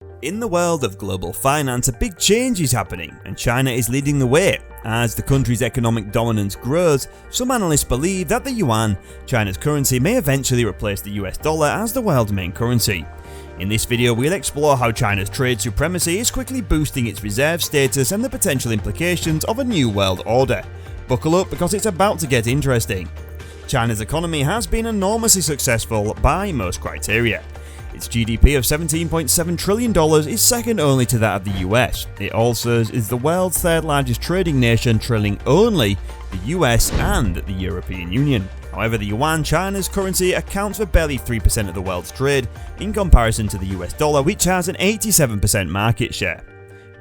In the world of global finance, a big change is happening, and China is leading the way. As the country's economic dominance grows, some analysts believe that the yuan, China's currency, may eventually replace the US dollar as the world's main currency. In this video, we'll explore how China's trade supremacy is quickly boosting its reserve status and the potential implications of a new world order. Buckle up because it's about to get interesting. China's economy has been enormously successful by most criteria. Its GDP of $17.7 trillion is second only to that of the US. It also is the world's third largest trading nation, trailing only the US and the European Union. However, the yuan, China's currency, accounts for barely 3% of the world's trade in comparison to the US dollar, which has an 87% market share.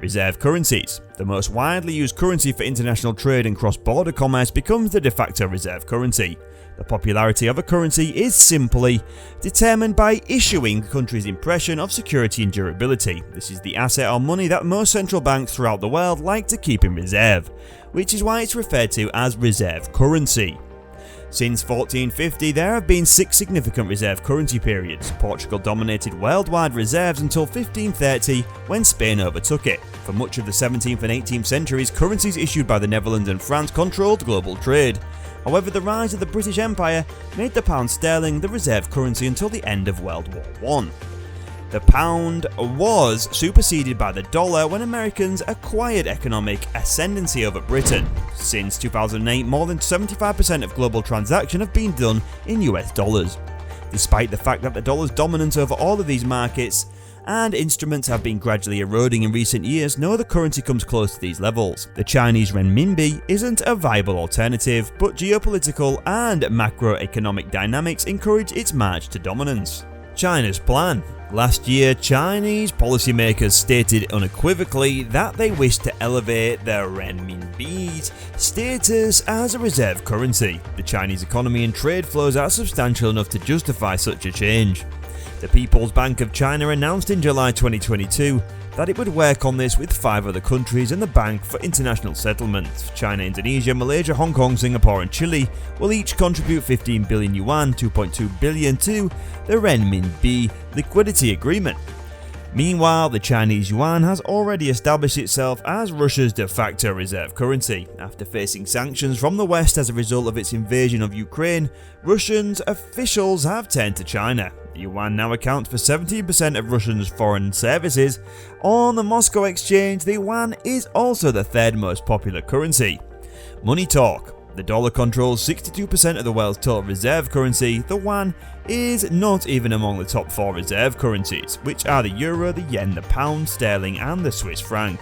Reserve currencies. The most widely used currency for international trade and cross-border commerce becomes the de facto reserve currency. The popularity of a currency is simply determined by issuing the country's impression of security and durability. This is the asset or money that most central banks throughout the world like to keep in reserve, which is why it's referred to as reserve currency. Since 1450, there have been 6 significant reserve currency periods. Portugal dominated worldwide reserves until 1530, when Spain overtook it. For much of the 17th and 18th centuries, currencies issued by the Netherlands and France controlled global trade. However, the rise of the British Empire made the pound sterling the reserve currency until the end of World War I. The pound was superseded by the dollar when Americans acquired economic ascendancy over Britain. Since 2008, more than 75% of global transactions have been done in US dollars. Despite the fact that the dollar's dominance over all of these markets and instruments have been gradually eroding in recent years, no other currency comes close to these levels. The Chinese renminbi isn't a viable alternative, but geopolitical and macroeconomic dynamics encourage its march to dominance. China's plan. Last year, Chinese policymakers stated unequivocally that they wish to elevate their renminbi's status as a reserve currency. The Chinese economy and trade flows are substantial enough to justify such a change. The People's Bank of China announced in July 2022 that it would work on this with 5 other countries and the Bank for International Settlements. China, Indonesia, Malaysia, Hong Kong, Singapore and Chile will each contribute 15 billion yuan, 2.2 billion to the renminbi liquidity agreement. Meanwhile, the Chinese yuan has already established itself as Russia's de facto reserve currency. After facing sanctions from the West as a result of its invasion of Ukraine, Russian officials have turned to China. The yuan now accounts for 17% of Russia's foreign services. On the Moscow exchange, the yuan is also the third most popular currency. Money talk. The dollar controls 62% of the world's total reserve currency. The yuan is not even among the top 4 reserve currencies, which are the euro, the yen, the pound sterling and the Swiss franc.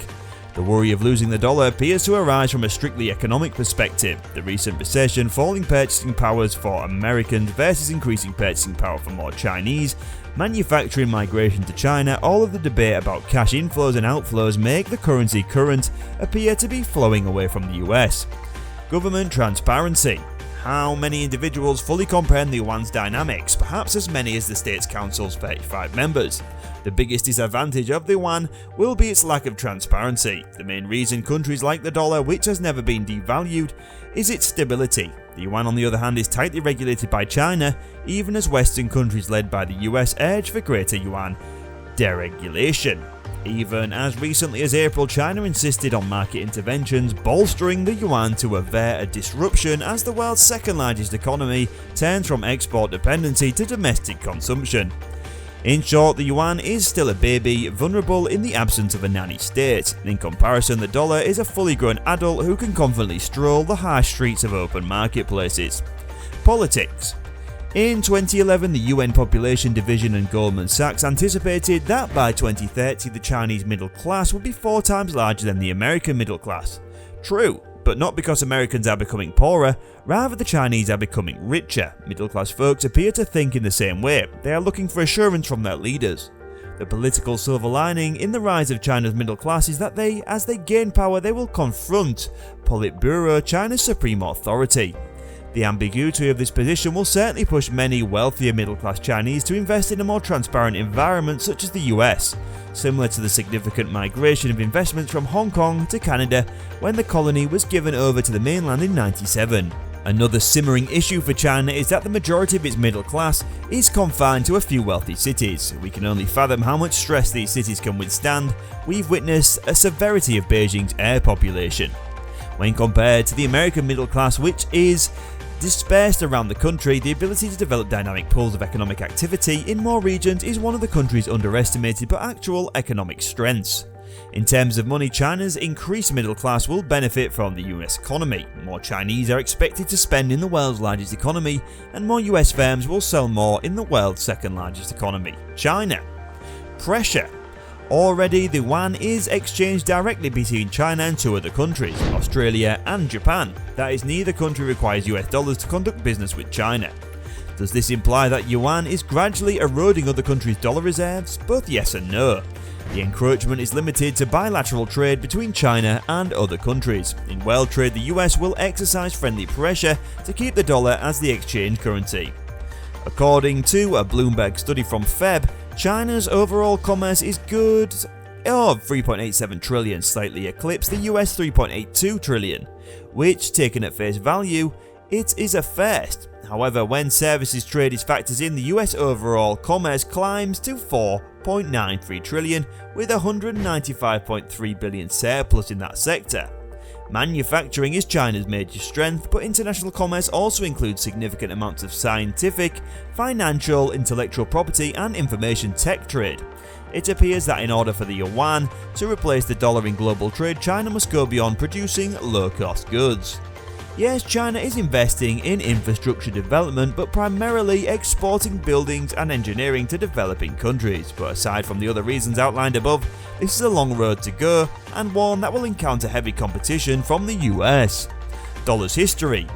The worry of losing the dollar appears to arise from a strictly economic perspective. The recent recession, falling purchasing powers for Americans versus increasing purchasing power for more Chinese, manufacturing migration to China, all of the debate about cash inflows and outflows make the currency current appear to be flowing away from the US. Government transparency. How many individuals fully comprehend the yuan's dynamics? Perhaps as many as the States Council's 35 members. The biggest disadvantage of the yuan will be its lack of transparency. The main reason countries like the dollar, which has never been devalued, is its stability. The yuan, on the other hand, is tightly regulated by China, even as Western countries led by the US urge for greater yuan deregulation. Even as recently as April, China insisted on market interventions, bolstering the yuan to avert a disruption as the world's second largest economy turns from export dependency to domestic consumption. In short, the yuan is still a baby, vulnerable in the absence of a nanny state. In comparison, the dollar is a fully grown adult who can confidently stroll the harsh streets of open marketplaces. Politics. In 2011, the UN Population Division and Goldman Sachs anticipated that by 2030 the Chinese middle class would be 4 times larger than the American middle class. True, but not because Americans are becoming poorer, rather the Chinese are becoming richer. Middle class folks appear to think in the same way. They are looking for assurance from their leaders. The political silver lining in the rise of China's middle class is that as they gain power, they will confront Politburo, China's supreme authority. The ambiguity of this position will certainly push many wealthier middle-class Chinese to invest in a more transparent environment such as the US, similar to the significant migration of investments from Hong Kong to Canada when the colony was given over to the mainland in 1997. Another simmering issue for China is that the majority of its middle class is confined to a few wealthy cities. We can only fathom how much stress these cities can withstand. We've witnessed a severity of Beijing's air population. When compared to the American middle class, which is dispersed around the country, the ability to develop dynamic pools of economic activity in more regions is one of the country's underestimated but actual economic strengths. In terms of money, China's increased middle class will benefit from the US economy. More Chinese are expected to spend in the world's largest economy, and more US firms will sell more in the world's second largest economy, China. Pressure. Already, the yuan is exchanged directly between China and two other countries, Australia and Japan. That is, neither country requires US dollars to conduct business with China. Does this imply that yuan is gradually eroding other countries' dollar reserves? Both yes and no. The encroachment is limited to bilateral trade between China and other countries. In world trade, the US will exercise friendly pressure to keep the dollar as the exchange currency. According to a Bloomberg study from Feb, China's overall commerce is good of 3.87 trillion, slightly eclipsed the US 3.82 trillion, which, taken at face value, it is a first. However, when services trade is factored in, the US overall commerce climbs to 4.93 trillion with 195.3 billion surplus in that sector. Manufacturing is China's major strength, but international commerce also includes significant amounts of scientific, financial, intellectual property and information tech trade. It appears that in order for the yuan to replace the dollar in global trade, China must go beyond producing low-cost goods. Yes, China is investing in infrastructure development, but primarily exporting buildings and engineering to developing countries. But aside from the other reasons outlined above, this is a long road to go, and one that will encounter heavy competition from the US. Dollar's history.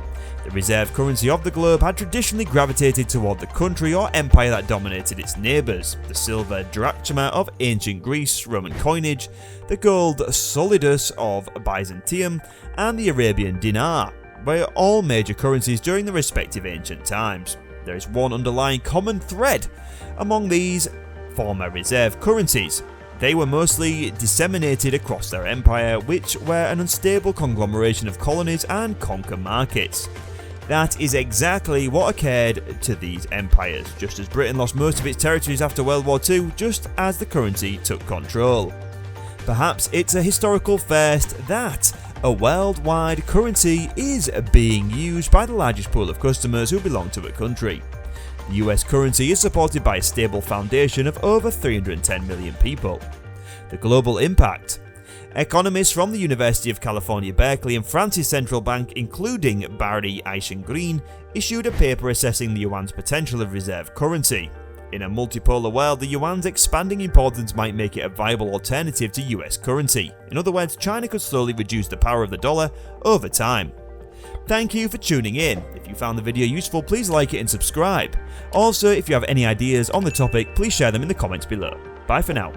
The reserve currency of the globe had traditionally gravitated toward the country or empire that dominated its neighbours. The silver drachma of ancient Greece, Roman coinage, the gold solidus of Byzantium, and the Arabian dinar were all major currencies during the respective ancient times. There is one underlying common thread among these former reserve currencies. They were mostly disseminated across their empire, which were an unstable conglomeration of colonies and conquer markets. That is exactly what occurred to these empires, just as Britain lost most of its territories after World War II, just as the currency took control. Perhaps it's a historical first that a worldwide currency is being used by the largest pool of customers who belong to a country. The US currency is supported by a stable foundation of over 310 million people. The global impact. Economists from the University of California, Berkeley and France's central bank, including Barry Eichengreen, issued a paper assessing the yuan's potential of reserve currency. In a multipolar world, the yuan's expanding importance might make it a viable alternative to US currency. In other words, China could slowly reduce the power of the dollar over time. Thank you for tuning in. If you found the video useful, please like it and subscribe. Also, if you have any ideas on the topic, please share them in the comments below. Bye for now.